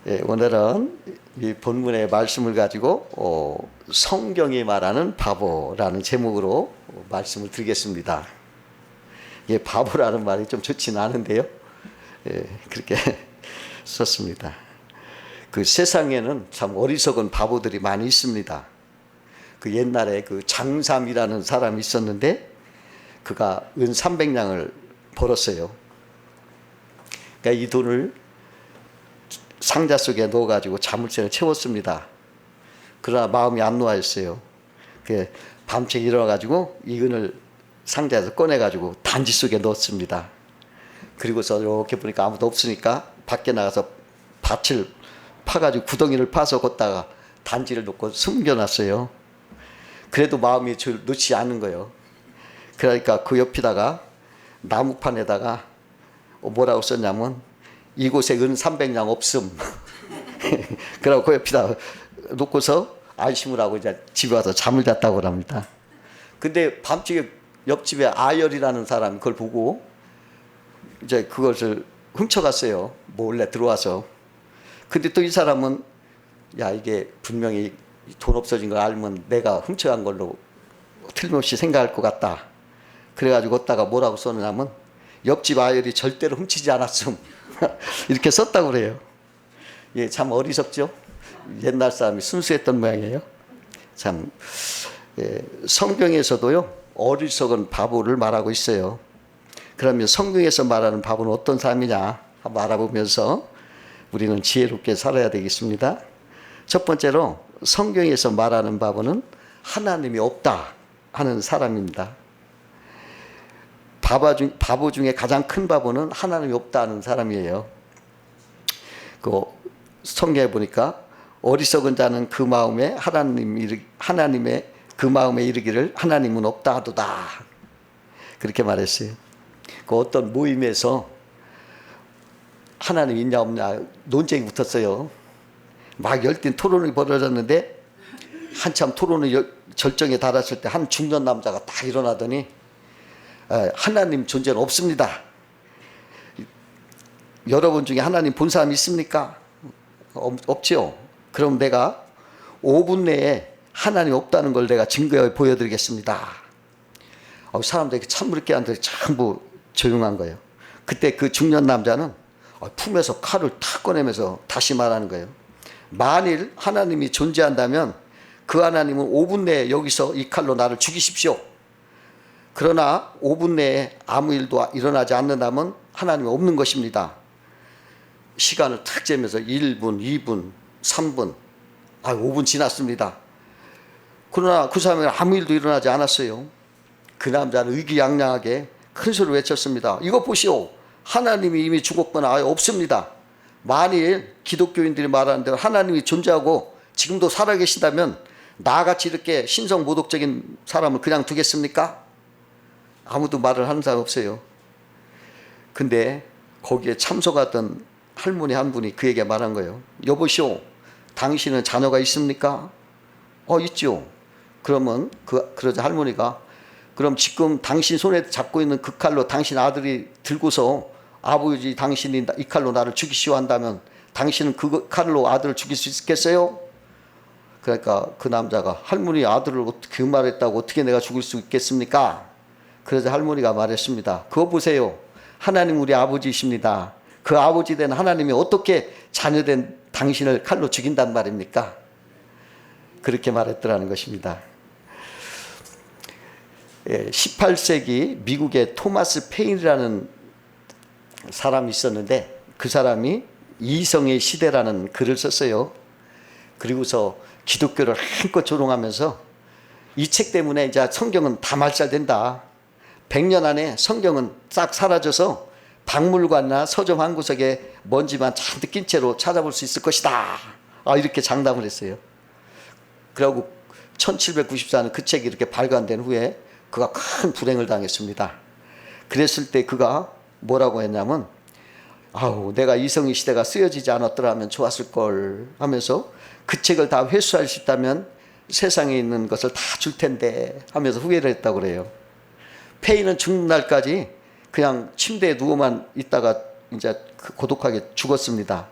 예, 오늘은 이 본문의 말씀을 가지고 성경이 말하는 바보라는 제목으로 말씀을 드리겠습니다. 예, 바보라는 말이 좀 좋지는 않은데요. 예, 그렇게 썼습니다. 그 세상에는 참 어리석은 바보들이 많이 있습니다. 그 옛날에 그 장삼이라는 사람이 있었는데 그가 은 300냥을 벌었어요. 그러니까 이 돈을 상자 속에 넣어가지고 자물쇠를 채웠습니다. 그러나 마음이 안 놓아있어요. 밤새 일어나가지고 이 은을 상자에서 꺼내가지고 단지 속에 넣었습니다. 그리고서 이렇게 보니까 아무도 없으니까 밖에 나가서 밭을 파가지고 구덩이를 파서 걷다가 단지를 놓고 숨겨놨어요. 그래도 마음이 놓지 않는 거예요. 그러니까 그 옆에다가 나무판에다가 뭐라고 썼냐면 이곳에 은 300냥 없음. 그러고 그 옆에다 놓고서 안심을 하고 이제 집에 와서 잠을 잤다고 합니다. 근데 밤중에 옆집에 아열이라는 사람이 그걸 보고 이제 그것을 훔쳐갔어요. 몰래 들어와서. 근데 또 이 사람은 야, 이게 분명히 돈 없어진 걸 알면 내가 훔쳐간 걸로 틀림없이 생각할 것 같다. 그래가지고 걷다가 뭐라고 썼냐면 옆집 아열이 절대로 훔치지 않았음. 이렇게 썼다고 그래요. 예, 참 어리석죠? 옛날 사람이 순수했던 모양이에요. 참, 예, 성경에서도요, 어리석은 바보를 말하고 있어요. 그러면 성경에서 말하는 바보는 어떤 사람이냐 한번 알아보면서 우리는 지혜롭게 살아야 되겠습니다. 첫 번째로 성경에서 말하는 바보는 하나님이 없다 하는 사람입니다. 바보 중에 가장 큰 바보는 하나님이 없다는 사람이에요. 그 성경에 보니까 어리석은 자는 그 마음에 하나님의 그 마음에 이르기를 하나님은 없다 하도다. 그렇게 말했어요. 그 어떤 모임에서 하나님 있냐 없냐 논쟁이 붙었어요. 막 열띤 토론이 벌어졌는데 한참 토론이 절정에 달았을 때 한 중년 남자가 딱 일어나더니 하나님 존재는 없습니다. 여러분 중에 하나님 본 사람 있습니까? 없죠. 그럼 내가 5분 내에 하나님 없다는 걸 내가 증거해 보여드리겠습니다. 사람들이 참으렇게 한데 전부 조용한 거예요. 그때 그 중년 남자는 품에서 칼을 탁 꺼내면서 다시 말하는 거예요. 만일 하나님이 존재한다면 그 하나님은 5분 내에 여기서 이 칼로 나를 죽이십시오. 그러나 5분 내에 아무 일도 일어나지 않는다면 하나님이 없는 것입니다. 시간을 탁 재면서 1분, 2분, 3분, 5분 지났습니다. 그러나 그 사람은 아무 일도 일어나지 않았어요. 그 남자는 의기양양하게 큰 소리로 외쳤습니다. 이거 보시오. 하나님이 이미 죽었거나 아예 없습니다. 만일 기독교인들이 말하는 대로 하나님이 존재하고 지금도 살아계신다면 나같이 이렇게 신성모독적인 사람을 그냥 두겠습니까? 아무도 말을 하는 사람 없어요. 근데 거기에 참석하던 할머니 한 분이 그에게 말한 거예요. 여보시오, 당신은 자녀가 있습니까? 있죠. 그러면 그러자 할머니가 그럼 지금 당신 손에 잡고 있는 그 칼로 당신 아들이 들고서 아버지 당신이 이 칼로 나를 죽이시오 한다면 당신은 그 칼로 아들을 죽일 수 있겠어요? 그러니까 그 남자가 할머니 아들을 어떻게 말했다고 어떻게 내가 죽일 수 있겠습니까? 그래서 할머니가 말했습니다. 그거 보세요. 하나님 우리 아버지이십니다. 그 아버지 된 하나님이 어떻게 자녀된 당신을 칼로 죽인단 말입니까? 그렇게 말했더라는 것입니다. 18세기 미국의 토마스 페인이라는 사람이 있었는데 그 사람이 이성의 시대라는 글을 썼어요. 그리고서 기독교를 한껏 조롱하면서 이 책 때문에 이제 성경은 다 말살된다. 100년 안에 성경은 싹 사라져서 박물관이나 서점 한 구석에 먼지만 잔뜩 낀 채로 찾아볼 수 있을 것이다. 이렇게 장담을 했어요. 그리고 1794년 그 책이 이렇게 발간된 후에 그가 큰 불행을 당했습니다. 그랬을 때 그가 뭐라고 했냐면 내가 이성의 시대가 쓰여지지 않았더라면 좋았을 걸 하면서 그 책을 다 회수할 수 있다면 세상에 있는 것을 다 줄 텐데 하면서 후회를 했다고 그래요. 페인은 죽는 날까지 그냥 침대에 누워만 있다가 이제 고독하게 죽었습니다.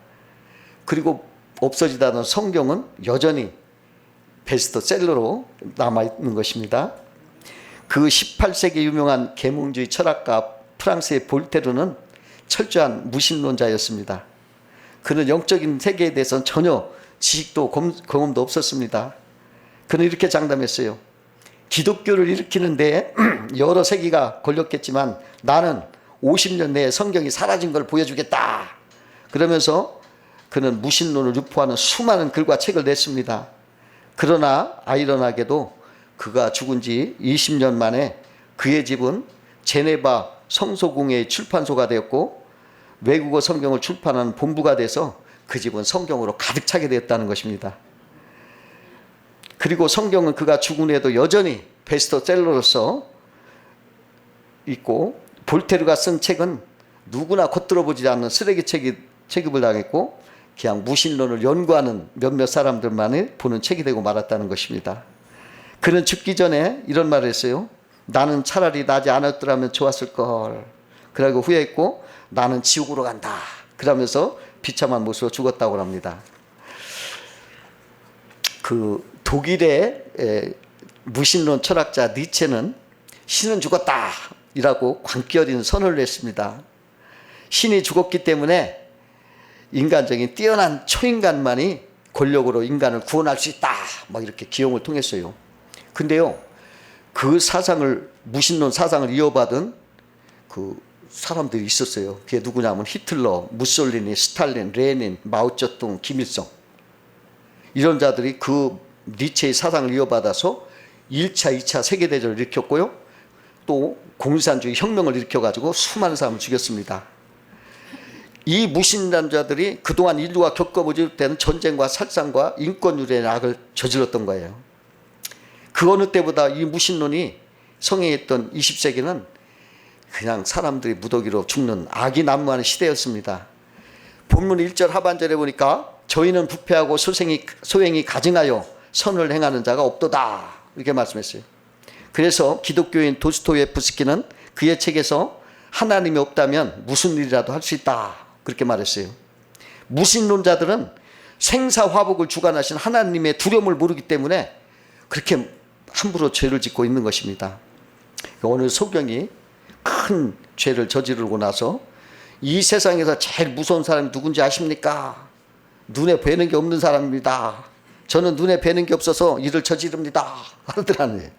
그리고 없어지다는 성경은 여전히 베스트셀러로 남아있는 것입니다. 그 18세기 유명한 계몽주의 철학가 프랑스의 볼테르는 철저한 무신론자였습니다. 그는 영적인 세계에 대해서는 전혀 지식도 경험도 없었습니다. 그는 이렇게 장담했어요. 기독교를 일으키는데 여러 세기가 걸렸겠지만 나는 50년 내에 성경이 사라진 걸 보여주겠다. 그러면서 그는 무신론을 유포하는 수많은 글과 책을 냈습니다. 그러나 아이러나게도 그가 죽은 지 20년 만에 그의 집은 제네바 성소공회의 출판소가 되었고 외국어 성경을 출판하는 본부가 돼서 그 집은 성경으로 가득 차게 되었다는 것입니다. 그리고 성경은 그가 죽은 후에도 여전히 베스트셀러로서 있고, 볼테르가 쓴 책은 누구나 겉들어보지 않는 쓰레기 취급을 당했고 그냥 무신론을 연구하는 몇몇 사람들만이 보는 책이 되고 말았다는 것입니다. 그는 죽기 전에 이런 말을 했어요. 나는 차라리 나지 않았더라면 좋았을 걸. 그러고 후회했고 나는 지옥으로 간다. 그러면서 비참한 모습으로 죽었다고 합니다. 그 독일의 무신론 철학자 니체는 신은 죽었다 이라고 광기 어린 선언을 했습니다. 신이 죽었기 때문에 인간적인 뛰어난 초인간만이 권력으로 인간을 구원할 수 있다. 막 이렇게 기용을 통했어요. 근데요, 그 사상을, 무신론 사상을 이어받은 그 사람들이 있었어요. 그게 누구냐면 히틀러, 무솔리니, 스탈린, 레닌, 마오쩌둥, 김일성. 이런 자들이 그 니체의 사상을 이어받아서 1차, 2차 세계대전을 일으켰고요. 또 공산주의 혁명을 일으켜가지고 수많은 사람을 죽였습니다. 이 무신론자들이 그동안 인류가 겪어보지 못한 전쟁과 살상과 인권유린의 악을 저질렀던 거예요. 그 어느 때보다 이 무신론이 성행했던 20세기는 그냥 사람들이 무더기로 죽는 악이 난무하는 시대였습니다. 본문 1절 하반절에 보니까 저희는 부패하고 소행이 가증하여 선을 행하는 자가 없도다 이렇게 말씀했어요. 그래서 기독교인 도스토예프스키는 그의 책에서 하나님이 없다면 무슨 일이라도 할 수 있다 그렇게 말했어요. 무신론자들은 생사화복을 주관하신 하나님의 두려움을 모르기 때문에 그렇게 함부로 죄를 짓고 있는 것입니다. 오늘 소경이 큰 죄를 저지르고 나서 이 세상에서 제일 무서운 사람이 누군지 아십니까? 눈에 뵈는 게 없는 사람입니다. 저는 눈에 뵈는 게 없어서 일을 저지릅니다. 하더라는.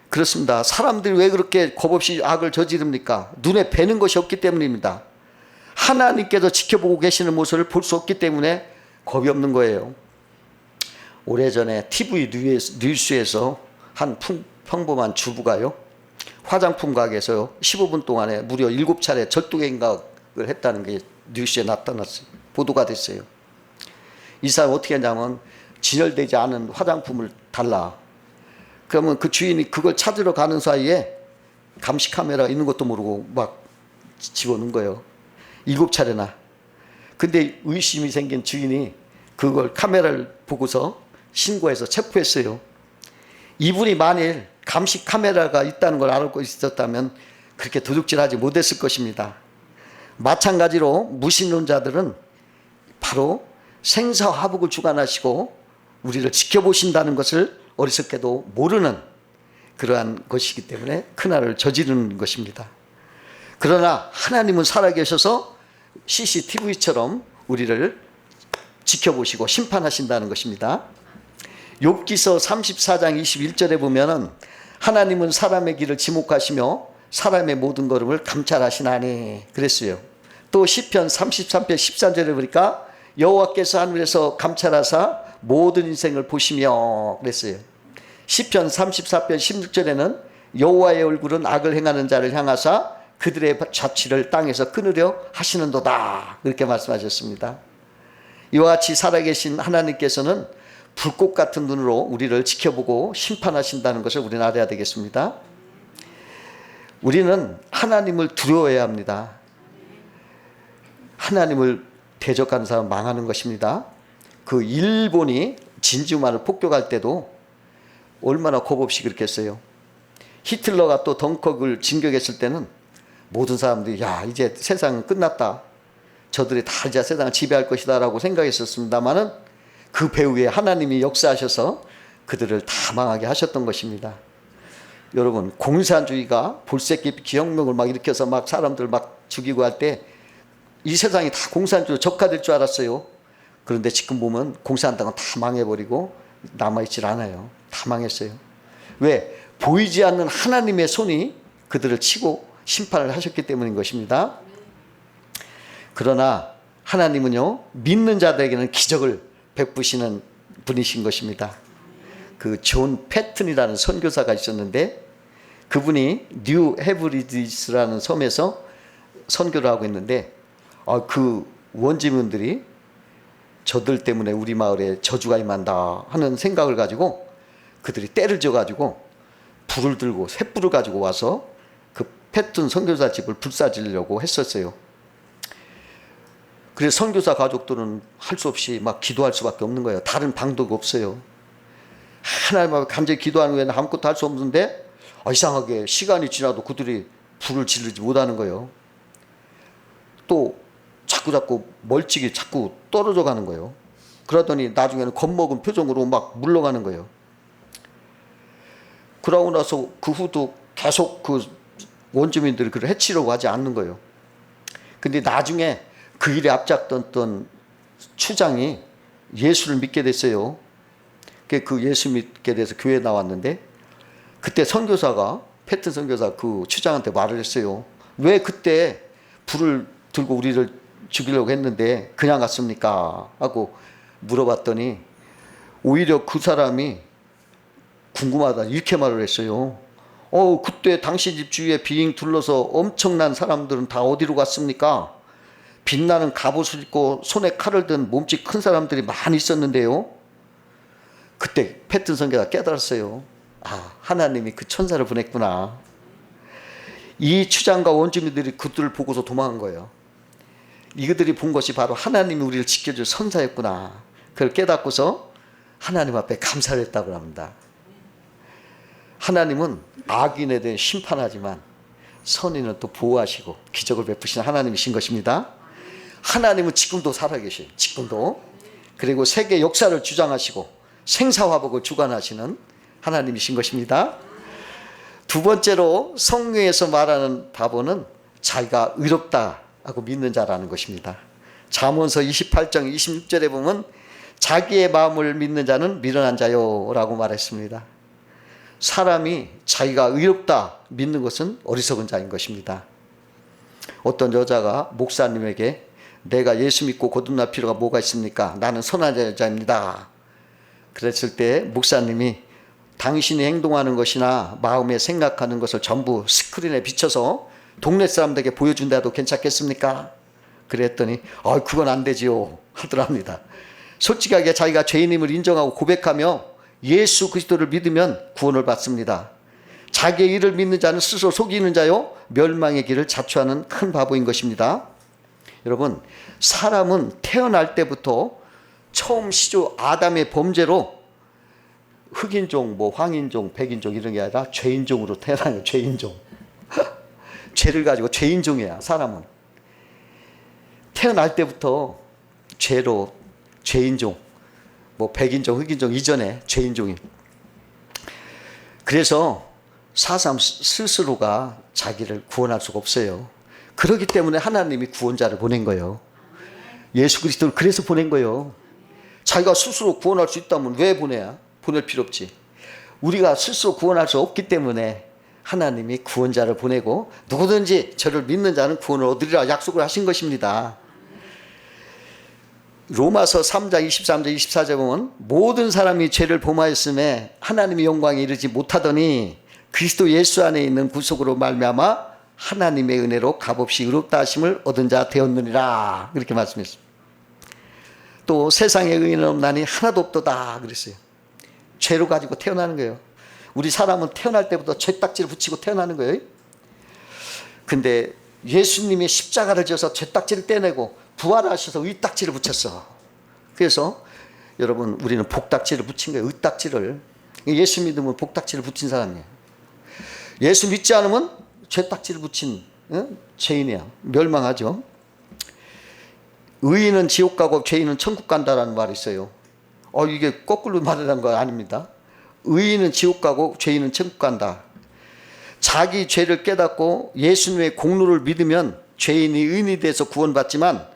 그렇습니다. 사람들이 왜 그렇게 겁없이 악을 저지릅니까? 눈에 뵈는 것이 없기 때문입니다. 하나님께서 지켜보고 계시는 모습을 볼 수 없기 때문에 겁이 없는 거예요. 오래전에 TV 뉴스에서 한 평범한 주부가요, 화장품 가게에서 15분 동안에 무려 7차례 절도행각을 했다는 게 뉴스에 나타났어요. 보도가 됐어요. 이 사람 어떻게 했냐면 진열되지 않은 화장품을 달라. 그러면 그 주인이 그걸 찾으러 가는 사이에 감시 카메라가 있는 것도 모르고 막 집어넣은 거예요. 7차례나. 근데 의심이 생긴 주인이 그걸 카메라를 보고서 신고해서 체포했어요. 이분이 만일 감시 카메라가 있다는 걸 알고 있었다면 그렇게 도둑질하지 못했을 것입니다. 마찬가지로 무신론자들은 바로 생사화복을 주관하시고 우리를 지켜보신다는 것을 어리석게도 모르는 그러한 것이기 때문에 큰아를 저지르는 것입니다. 그러나 하나님은 살아계셔서 CCTV처럼 우리를 지켜보시고 심판하신다는 것입니다. 욥기서 34장 21절에 보면은 하나님은 사람의 길을 지목하시며 사람의 모든 걸음을 감찰하시나니 그랬어요. 또 시편 33편 14절에 보니까 여호와께서 하늘에서 감찰하사 모든 인생을 보시며 그랬어요. 시편 34편 16절에는 여호와의 얼굴은 악을 행하는 자를 향하사 그들의 자취를 땅에서 끊으려 하시는도다 그렇게 말씀하셨습니다. 이와 같이 살아계신 하나님께서는 불꽃 같은 눈으로 우리를 지켜보고 심판하신다는 것을 우리는 알아야 되겠습니다. 우리는 하나님을 두려워해야 합니다. 하나님을 대적하는 사람은 망하는 것입니다. 그 일본이 진주만을 폭격할 때도 얼마나 겁없이 그렇게 했어요. 히틀러가 또 덩커크를 진격했을 때는 모든 사람들이 야 이제 세상은 끝났다. 저들이 다 이제 세상을 지배할 것이다라고 생각했었습니다만은 그 배후에 하나님이 역사하셔서 그들을 다 망하게 하셨던 것입니다. 여러분, 공산주의가 볼새끼 기혁명을 막 일으켜서 막 사람들 막 죽이고 할 때 이 세상이 다 공산주의로 적화될 줄 알았어요. 그런데 지금 보면 공산당은 다 망해버리고 남아있질 않아요. 다 망했어요. 왜? 보이지 않는 하나님의 손이 그들을 치고 심판을 하셨기 때문인 것입니다. 그러나 하나님은요, 믿는 자들에게는 기적을 베푸시는 분이신 것입니다. 그 존 패튼이라는 선교사가 있었는데 그분이 뉴 헤브리디스라는 섬에서 선교를 하고 있는데 그 원주민들이 저들 때문에 우리 마을에 저주가 임한다 하는 생각을 가지고 그들이 때를 져가지고 불을 들고 횃불을 가지고 와서 그 패튼 선교사 집을 불사지려고 했었어요. 그래서 선교사 가족들은 할 수 없이 막 기도할 수밖에 없는 거예요. 다른 방도가 없어요. 하나님 앞에 간절히 기도하는 후에는 아무것도 할 수 없는데 이상하게 시간이 지나도 그들이 불을 지르지 못하는 거예요. 또 자꾸 멀찍이 자꾸 떨어져 가는 거예요. 그러더니 나중에는 겁먹은 표정으로 막 물러가는 거예요. 그러고 나서 그 후도 계속 그 원주민들이 그를 해치려고 하지 않는 거예요. 근데 나중에 그 일에 앞장섰던 추장이 예수를 믿게 됐어요. 그 예수 믿게 돼서 교회에 나왔는데 그때 선교사가 패튼 선교사 그 추장한테 말을 했어요. 왜 그때 불을 들고 우리를 죽이려고 했는데 그냥 갔습니까? 하고 물어봤더니 오히려 그 사람이 궁금하다 이렇게 말을 했어요. 그때 당신 집 주위에 빙 둘러서 엄청난 사람들은 다 어디로 갔습니까? 빛나는 갑옷을 입고 손에 칼을 든 몸집 큰 사람들이 많이 있었는데요. 그때 패튼 선교사가 깨달았어요. 하나님이 그 천사를 보냈구나. 이 추장과 원주민들이 그들을 보고서 도망한 거예요. 이들이 본 것이 바로 하나님이 우리를 지켜줄 선사였구나. 그걸 깨닫고서 하나님 앞에 감사를 했다고 합니다. 하나님은 악인에 대해 심판하지만 선인은 또 보호하시고 기적을 베푸시는 하나님이신 것입니다. 하나님은 지금도 살아계셔요. 지금도. 그리고 세계 역사를 주장하시고 생사화복을 주관하시는 하나님이신 것입니다. 두 번째로 성경에서 말하는 바보는 자기가 의롭다 하고 믿는 자라는 것입니다. 잠언서 28장 26절에 보면 자기의 마음을 믿는 자는 미련한 자요 라고 말했습니다. 사람이 자기가 의롭다 믿는 것은 어리석은 자인 것입니다. 어떤 여자가 목사님에게 내가 예수 믿고 거듭날 필요가 뭐가 있습니까? 나는 선한 여자입니다. 그랬을 때 목사님이 당신이 행동하는 것이나 마음에 생각하는 것을 전부 스크린에 비춰서 동네 사람들에게 보여준다 해도 괜찮겠습니까? 그랬더니 그건 안 되지요 하더랍니다. 솔직하게 자기가 죄인임을 인정하고 고백하며 예수 그리스도를 믿으면 구원을 받습니다. 자기의 일을 믿는 자는 스스로 속이는 자요 멸망의 길을 자초하는 큰 바보인 것입니다. 여러분, 사람은 태어날 때부터 처음 시조 아담의 범죄로 흑인종, 황인종, 백인종 이런 게 아니라 죄인종으로 태어나요. 죄인종. 죄를 가지고 죄인종이야. 사람은 태어날 때부터 죄로 죄인종, 백인종, 흑인종 이전에 죄인종이. 그래서 사람 스스로가 자기를 구원할 수가 없어요. 그렇기 때문에 하나님이 구원자를 보낸 거예요. 예수 그리스도를 그래서 보낸 거예요. 자기가 스스로 구원할 수 있다면 왜 보내야? 보낼 필요 없지. 우리가 스스로 구원할 수 없기 때문에 하나님이 구원자를 보내고 누구든지 저를 믿는 자는 구원을 얻으리라 약속을 하신 것입니다. 로마서 3장 23절 24절 보면 모든 사람이 죄를 범하였음에 하나님의 영광에 이르지 못하더니 그리스도 예수 안에 있는 구속으로 말미암아 하나님의 은혜로 값없이 의롭다 하심을 얻은 자 되었느니라 그렇게 말씀했습니다. 또 세상에 의인은 없나니 하나도 없도다 그랬어요. 죄로 가지고 태어나는 거예요. 우리 사람은 태어날 때부터 죄딱지를 붙이고 태어나는 거예요. 근데 예수님이 십자가를 져서 죄딱지를 떼내고 부활하셔서 의딱지를 붙였어. 그래서 여러분 우리는 복딱지를 붙인 거예요. 의딱지를. 예수 믿으면 복딱지를 붙인 사람이에요. 예수 믿지 않으면 죄딱지를 붙인 죄인이야. 멸망하죠. 의인은 지옥 가고 죄인은 천국 간다라는 말이 있어요. 이게 거꾸로 말하는 거 아닙니다. 의인은 지옥 가고 죄인은 천국 간다. 자기 죄를 깨닫고 예수님의 공로를 믿으면 죄인이 의인이 돼서 구원받지만,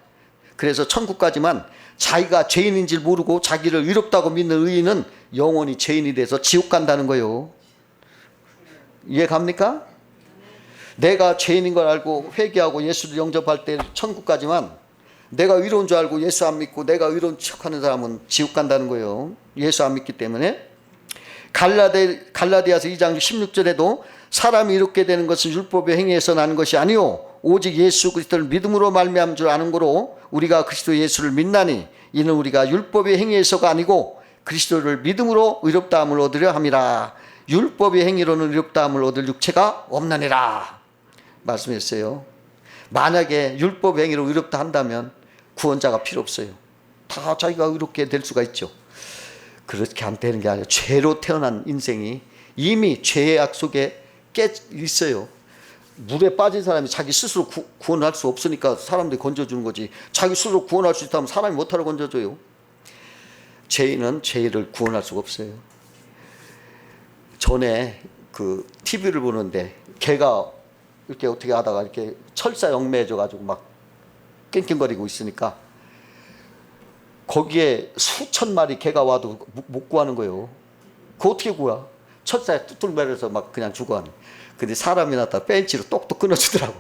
그래서 천국 가지만, 자기가 죄인인 줄 모르고 자기를 의롭다고 믿는 의인은 영원히 죄인이 돼서 지옥 간다는 거예요. 이해 갑니까? 내가 죄인인 걸 알고 회개하고 예수를 영접할 때 천국 가지만, 내가 의로운 줄 알고 예수 안 믿고 내가 의로운 척하는 사람은 지옥 간다는 거예요. 예수 안 믿기 때문에. 갈라디아서 2장 16절에도 사람이 이롭게 되는 것은 율법의 행위에서 나는 것이 아니요 오직 예수 그리스도를 믿음으로 말미암은 줄 아는 거로 우리가 그리스도 예수를 믿나니 이는 우리가 율법의 행위에서가 아니고 그리스도를 믿음으로 의롭다함을 얻으려 함이라. 율법의 행위로는 의롭다함을 얻을 육체가 없느니라 말씀했어요. 만약에 율법 행위로 의롭다 한다면 구원자가 필요 없어요. 다 자기가 의롭게 될 수가 있죠. 그렇게 안 되는 게 아니라 죄로 태어난 인생이 이미 죄의 약속에 깨 있어요. 물에 빠진 사람이 자기 스스로 구원할 수 없으니까 사람들이 건져주는 거지. 자기 스스로 구원할 수 있다면 사람이 못하러 건져줘요. 죄인은 죄를 구원할 수가 없어요. 전에 그 TV를 보는데 개가 이렇게 어떻게 하다가 이렇게 철사 얽매여져가지고 막 낑낑거리고 있으니까 거기에 수천 마리 개가 와도 못 구하는 거예요. 그거 어떻게 구하? 철사에 뚜뚫 매려서 막 그냥 죽어하네. 근데 사람이 나타나 벤치로 똑똑 끊어주더라고.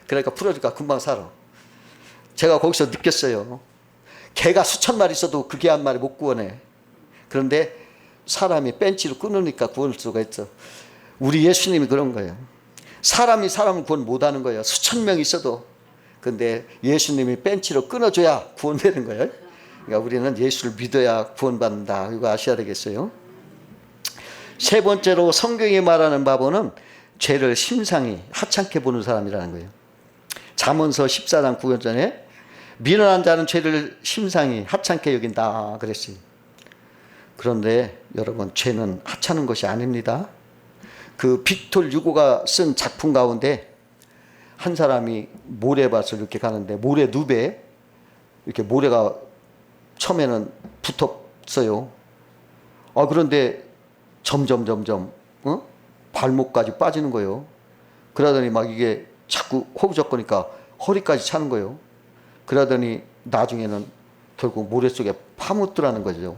그러니까 풀어주니까 금방 살아. 제가 거기서 느꼈어요. 개가 수천 마리 있어도 그 개 한 마리 못 구원해. 그런데 사람이 벤치로 끊으니까 구원할 수가 있어. 우리 예수님이 그런 거예요. 사람이 사람을 구원 못하는 거예요. 수천 명 있어도. 근데 예수님이 벤치로 끊어줘야 구원되는 거예요. 그러니까 우리는 예수를 믿어야 구원받는다. 이거 아셔야 되겠어요. 세 번째로 성경이 말하는 바보는 죄를 심상히 하찮게 보는 사람이라는 거예요. 잠언서 14장 9절에 미련한 자는 죄를 심상히 하찮게 여긴다 그랬어요. 그런데 여러분, 죄는 하찮은 것이 아닙니다. 그 빅톨 유고가 쓴 작품 가운데 한 사람이 모래밭을 이렇게 가는데 모래 늪에 이렇게 모래가 처음에는 붙었어요. 그런데 점점 발목까지 빠지는 거예요. 그러더니 막 이게 자꾸 허우적거니까 허리까지 차는 거예요. 그러더니 나중에는 결국 모래 속에 파묻더라는 거죠.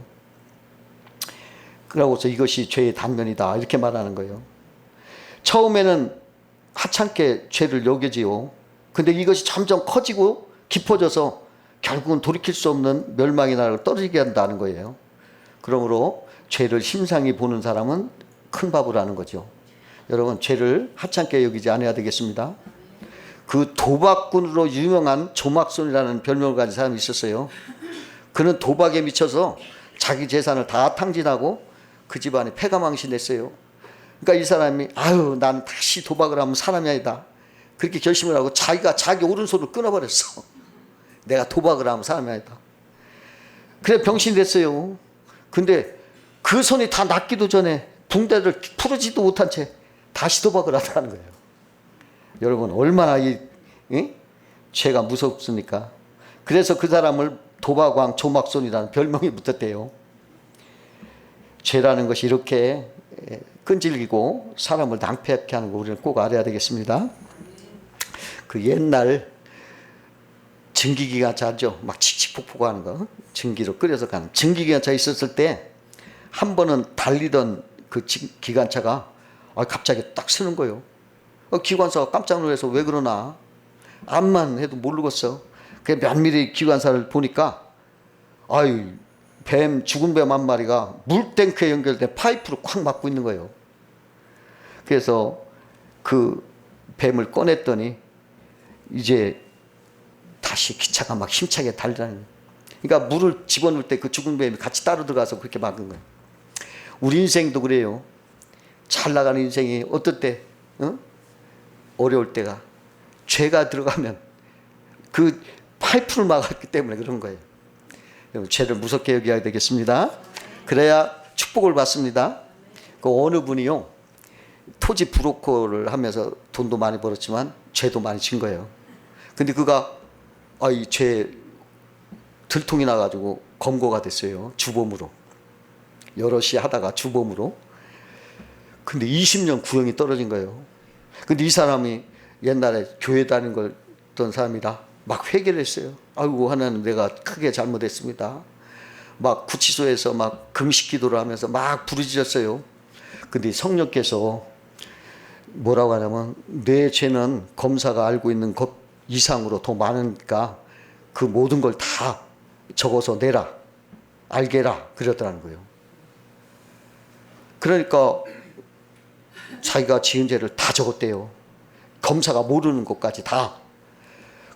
그러고서 이것이 죄의 단면이다 이렇게 말하는 거예요. 처음에는 하찮게 죄를 여겨지요. 근데 이것이 점점 커지고 깊어져서 결국은 돌이킬 수 없는 멸망의 나라로 떨어지게 한다는 거예요. 그러므로 죄를 심상히 보는 사람은 큰 바보라는 거죠. 여러분, 죄를 하찮게 여기지 않아야 되겠습니다. 그 도박꾼으로 유명한 조막손이라는 별명을 가진 사람이 있었어요. 그는 도박에 미쳐서 자기 재산을 다 탕진하고 그 집안이 패가망신했어요. 그러니까 이 사람이 난 다시 도박을 하면 사람이 아니다. 그렇게 결심을 하고 자기가 자기 오른손을 끊어버렸어. 내가 도박을 하면 사람이 아니다. 그래 병신이 됐어요. 근데 그 손이 다 낫기도 전에 붕대를 풀어지도 못한 채 다시 도박을 하더라는 거예요. 여러분, 얼마나 죄가 무섭습니까? 그래서 그 사람을 도박왕 조막손이라는 별명이 붙었대요. 죄라는 것이 이렇게 끈질기고 사람을 낭패하게 하는 거 우리는 꼭 알아야 되겠습니다. 그 옛날 증기기관차 알죠? 막 칙칙폭폭 하는 거. 증기로 끓여서 가는 증기기관차 있었을 때 한 번은 달리던 그 기관차가 갑자기 딱 서는 거예요. 기관사가 깜짝 놀라서 왜 그러나 암만 해도 모르겠어. 그 면밀히 기관사를 보니까 죽은 뱀 한 마리가 물탱크에 연결된 파이프로 콱 막고 있는 거예요. 그래서 그 뱀을 꺼냈더니 이제 다시 기차가 막 힘차게 달리라는 거예요. 그러니까 물을 집어넣을 때 그 죽은 뱀이 같이 따로 들어가서 그렇게 막은 거예요. 우리 인생도 그래요. 잘 나가는 인생이 어떨 때 어려울 때가 죄가 들어가면 그 파이프를 막았기 때문에 그런 거예요. 죄를 무섭게 여겨야 되겠습니다. 그래야 축복을 받습니다. 그 어느 분이요, 토지 브로커를 하면서 돈도 많이 벌었지만 죄도 많이 진 거예요. 근데 그가 이 죄 들통이 나가지고 검거가 됐어요. 주범으로. 여럿이 하다가 주범으로. 근데 20년 구형이 떨어진 거예요. 근데 이 사람이 옛날에 교회 다닌 걸 했던 사람이라 막 회개를 했어요. 아이고 하나님 내가 크게 잘못했습니다. 막 구치소에서 막 금식 기도를 하면서 막 부르짖었어요. 근데 성령께서 뭐라고 하냐면 내 죄는 검사가 알고 있는 것 이상으로 더 많으니까 그 모든 걸 다 적어서 내라. 알게라. 그러더라는 거예요. 그러니까 자기가 지은 죄를 다 적었대요. 검사가 모르는 것까지 다.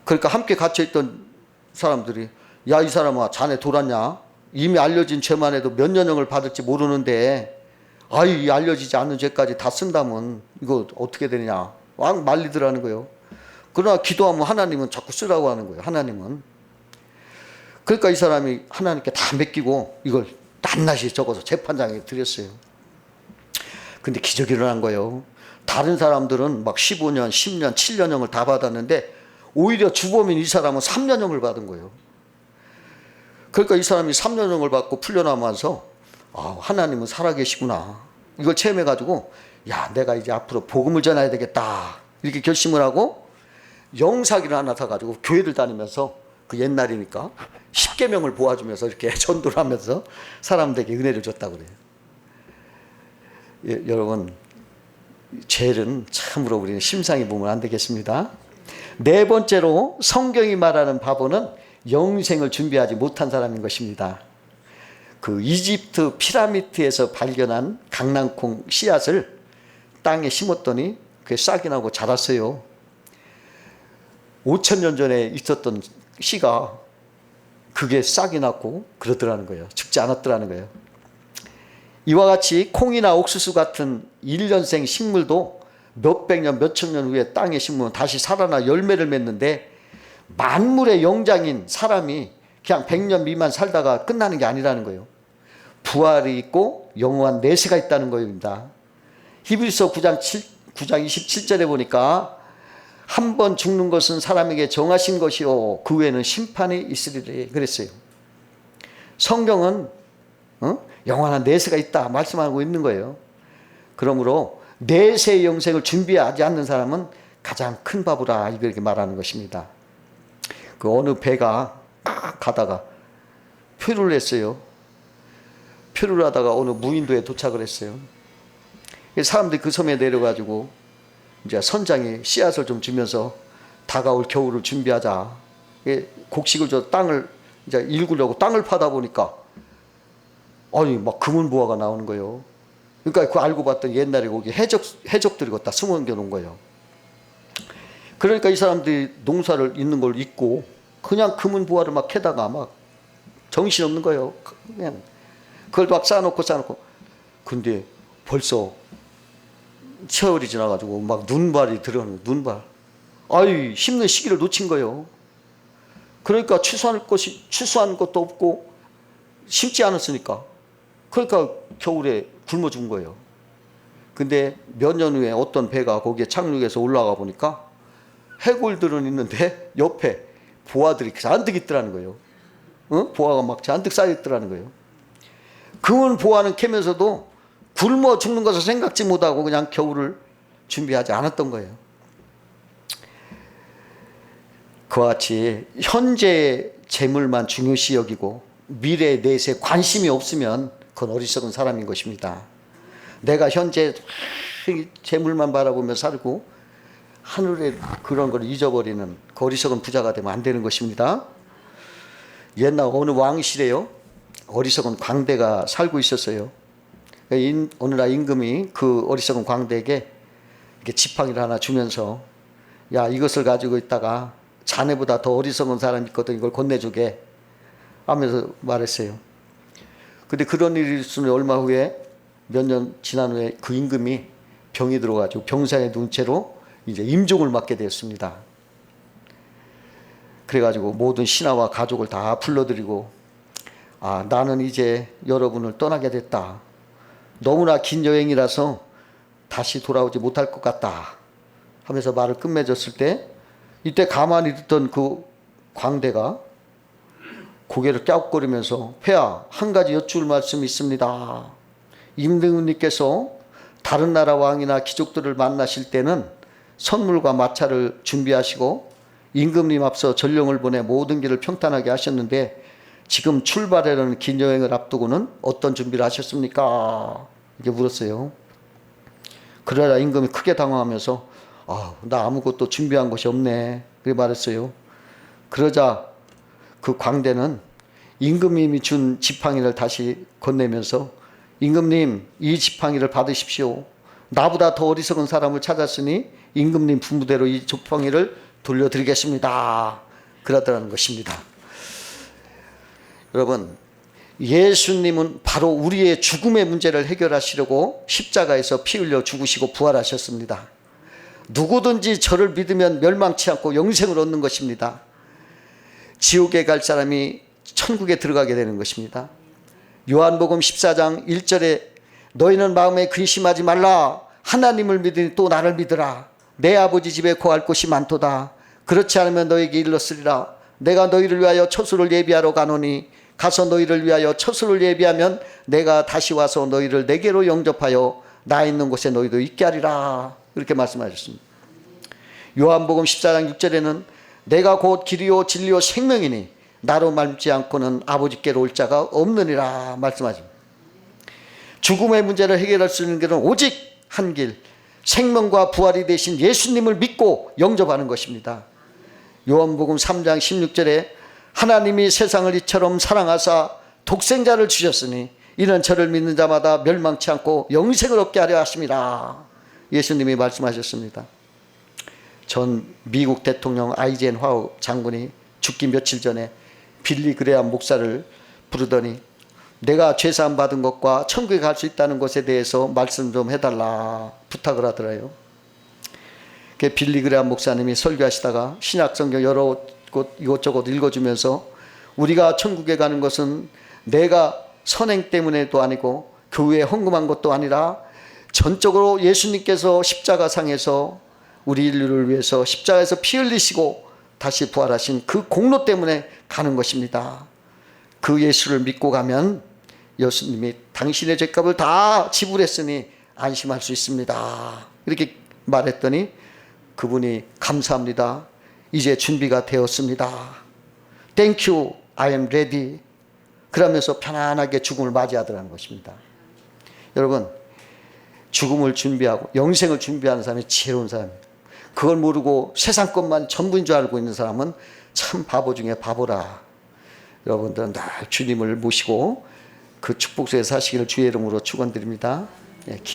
그러니까 함께 갇혀있던 사람들이 야 이 사람아 자네 돌았냐? 이미 알려진 죄만 해도 몇 년형을 받을지 모르는데 아이 알려지지 않는 죄까지 다 쓴다면 이거 어떻게 되느냐 막 말리더라는 거예요. 그러나 기도하면 하나님은 자꾸 쓰라고 하는 거예요. 하나님은. 그러니까 이 사람이 하나님께 다 맡기고 이걸 낱낱이 적어서 재판장에 드렸어요. 근데 기적이 일어난 거예요. 다른 사람들은 막 15년, 10년, 7년형을 다 받았는데 오히려 주범인 이 사람은 3년형을 받은 거예요. 그러니까 이 사람이 3년형을 받고 풀려나면서 아, 하나님은 살아계시구나. 이걸 체험해가지고 야 내가 이제 앞으로 복음을 전해야 되겠다. 이렇게 결심을 하고 영사기를 하나 사가지고 교회를 다니면서 그 옛날이니까 10계명을 보아주면서 이렇게 전도를 하면서 사람들에게 은혜를 줬다고 그래요. 예, 여러분 죄는 참으로 우리는 심상히 보면 안 되겠습니다. 네 번째로 성경이 말하는 바보는 영생을 준비하지 못한 사람인 것입니다. 그 이집트 피라미드에서 발견한 강낭콩 씨앗을 땅에 심었더니 그게 싹이 나고 자랐어요. 5,000년 전에 있었던 씨가 그게 싹이 났고 그러더라는 거예요. 죽지 않았더라는 거예요. 이와 같이 콩이나 옥수수 같은 1년생 식물도 몇백 년, 몇천 년 후에 땅에 심으면 다시 살아나 열매를 맺는데 만물의 영장인 사람이 그냥 100년 미만 살다가 끝나는 게 아니라는 거예요. 부활이 있고 영원한 내세가 있다는 겁니다. 히브리서 9장 27절에 보니까 한 번 죽는 것은 사람에게 정하신 것이요 그 후에는 심판이 있으리라 그랬어요. 성경은 영원한 내세가 있다 말씀하고 있는 거예요. 그러므로 내세의 영생을 준비하지 않는 사람은 가장 큰 바보라 이렇게 말하는 것입니다. 그 어느 배가 가다가 표류를 했어요. 표류를 하다가 어느 무인도에 도착을 했어요. 사람들이 그 섬에 내려가지고 이제 선장이 씨앗을 좀 주면서 다가올 겨울을 준비하자. 곡식을 줘 땅을 이제 일구려고 땅을 파다 보니까 아니 막 금은보화가 나오는 거예요. 그러니까 그 알고 봤더니 옛날에 거기 해적들이 다 숨겨 놓은 거예요. 그러니까 이 사람들이 농사를 있는 걸 잊고 그냥 금은보화를 막 캐다가 막 정신없는 거예요. 그냥 그걸 막 쌓아놓고 근데 벌써 세월이 지나가지고 막 눈발이 들어오는 눈발. 아이 심는 시기를 놓친 거예요. 그러니까 추수한 것도 없고 심지 않았으니까. 그러니까 겨울에 굶어 죽은 거예요. 근데 몇 년 후에 어떤 배가 거기에 착륙해서 올라가 보니까 해골들은 있는데 옆에 보아들이 잔뜩 있더라는 거예요. 보아가 막 잔뜩 쌓여 있더라는 거예요. 금은 보아는 캐면서도 굶어 죽는 것을 생각지 못하고 그냥 겨울을 준비하지 않았던 거예요. 그와 같이 현재의 재물만 중요시 여기고 미래의 내세에 관심이 없으면 그건 어리석은 사람인 것입니다. 내가 현재 재물만 바라보며 살고 하늘의 그런 걸 잊어버리는 그 어리석은 부자가 되면 안 되는 것입니다. 옛날 어느 왕실에요 어리석은 광대가 살고 있었어요. 어느 날 임금이 그 어리석은 광대에게 이렇게 지팡이를 하나 주면서 야 이것을 가지고 있다가 자네보다 더 어리석은 사람이 있거든 이걸 건네주게 하면서 말했어요. 근데 그런 일이 있으니 얼마 후에 몇 년 지난 후에 그 임금이 병이 들어가지고 병상에 누운 채로 이제 임종을 맞게 되었습니다. 그래가지고 모든 신하와 가족을 다 불러들이고 아 나는 이제 여러분을 떠나게 됐다. 너무나 긴 여행이라서 다시 돌아오지 못할 것 같다 하면서 말을 끝맺었을 때 이때 가만히 듣던 그 광대가 고개를 갸웃거리면서 폐하 한 가지 여쭐 말씀이 있습니다. 임금님께서 다른 나라 왕이나 귀족들을 만나실 때는 선물과 마차를 준비하시고 임금님 앞서 전령을 보내 모든 길을 평탄하게 하셨는데 지금 출발하려는 긴 여행을 앞두고는 어떤 준비를 하셨습니까? 이렇게 물었어요. 그러자 임금이 크게 당황하면서 나 아무것도 준비한 것이 없네. 그렇게 말했어요. 그러자 그 광대는 임금님이 준 지팡이를 다시 건네면서 임금님 이 지팡이를 받으십시오. 나보다 더 어리석은 사람을 찾았으니 임금님 분부대로 이 지팡이를 돌려드리겠습니다. 그러더라는 것입니다. 여러분, 예수님은 바로 우리의 죽음의 문제를 해결하시려고 십자가에서 피 흘려 죽으시고 부활하셨습니다. 누구든지 저를 믿으면 멸망치 않고 영생을 얻는 것입니다. 지옥에 갈 사람이 천국에 들어가게 되는 것입니다. 요한복음 14장 1절에 너희는 마음에 근심하지 말라. 하나님을 믿으니 또 나를 믿으라. 내 아버지 집에 거할 곳이 많도다. 그렇지 않으면 너에게 일렀으리라. 내가 너희를 위하여 처소를 예비하러 가노니 가서 너희를 위하여 처소를 예비하면 내가 다시 와서 너희를 내게로 영접하여 나 있는 곳에 너희도 있게 하리라. 이렇게 말씀하셨습니다. 요한복음 14장 6절에는 내가 곧 길이요 진리요 생명이니 나로 말지 않고는 아버지께로 올 자가 없느니라 말씀하십니다. 죽음의 문제를 해결할 수 있는 길은 오직 한 길, 생명과 부활이 되신 예수님을 믿고 영접하는 것입니다. 요한복음 3장 16절에 하나님이 세상을 이처럼 사랑하사 독생자를 주셨으니 이는 저를 믿는 자마다 멸망치 않고 영생을 얻게 하려 하심이라. 예수님이 말씀하셨습니다. 전 미국 대통령 아이젠하워 장군이 죽기 며칠 전에 빌리 그레암 목사를 부르더니 내가 죄사함 받은 것과 천국에 갈 수 있다는 것에 대해서 말씀 좀 해달라 부탁을 하더라요. 빌리 그레암 목사님이 설교하시다가 신약성경 여러 곳 이것저것 읽어주면서 우리가 천국에 가는 것은 내가 선행 때문에도 아니고 교회에 헌금한 것도 아니라 전적으로 예수님께서 십자가상에서 우리 인류를 위해서 십자가에서 피 흘리시고 다시 부활하신 그 공로 때문에 가는 것입니다. 그 예수를 믿고 가면 예수님이 당신의 죄값을 다 지불했으니 안심할 수 있습니다. 이렇게 말했더니 그분이 감사합니다. 이제 준비가 되었습니다. Thank you, I am ready. 그러면서 편안하게 죽음을 맞이하더라는 것입니다. 여러분, 죽음을 준비하고 영생을 준비하는 사람이 지혜로운 사람입니다. 그걸 모르고 세상 것만 전부인 줄 알고 있는 사람은 참 바보 중에 바보라. 여러분들은 늘 주님을 모시고 그 축복 속에 사시기를 주의 이름으로 축원드립니다.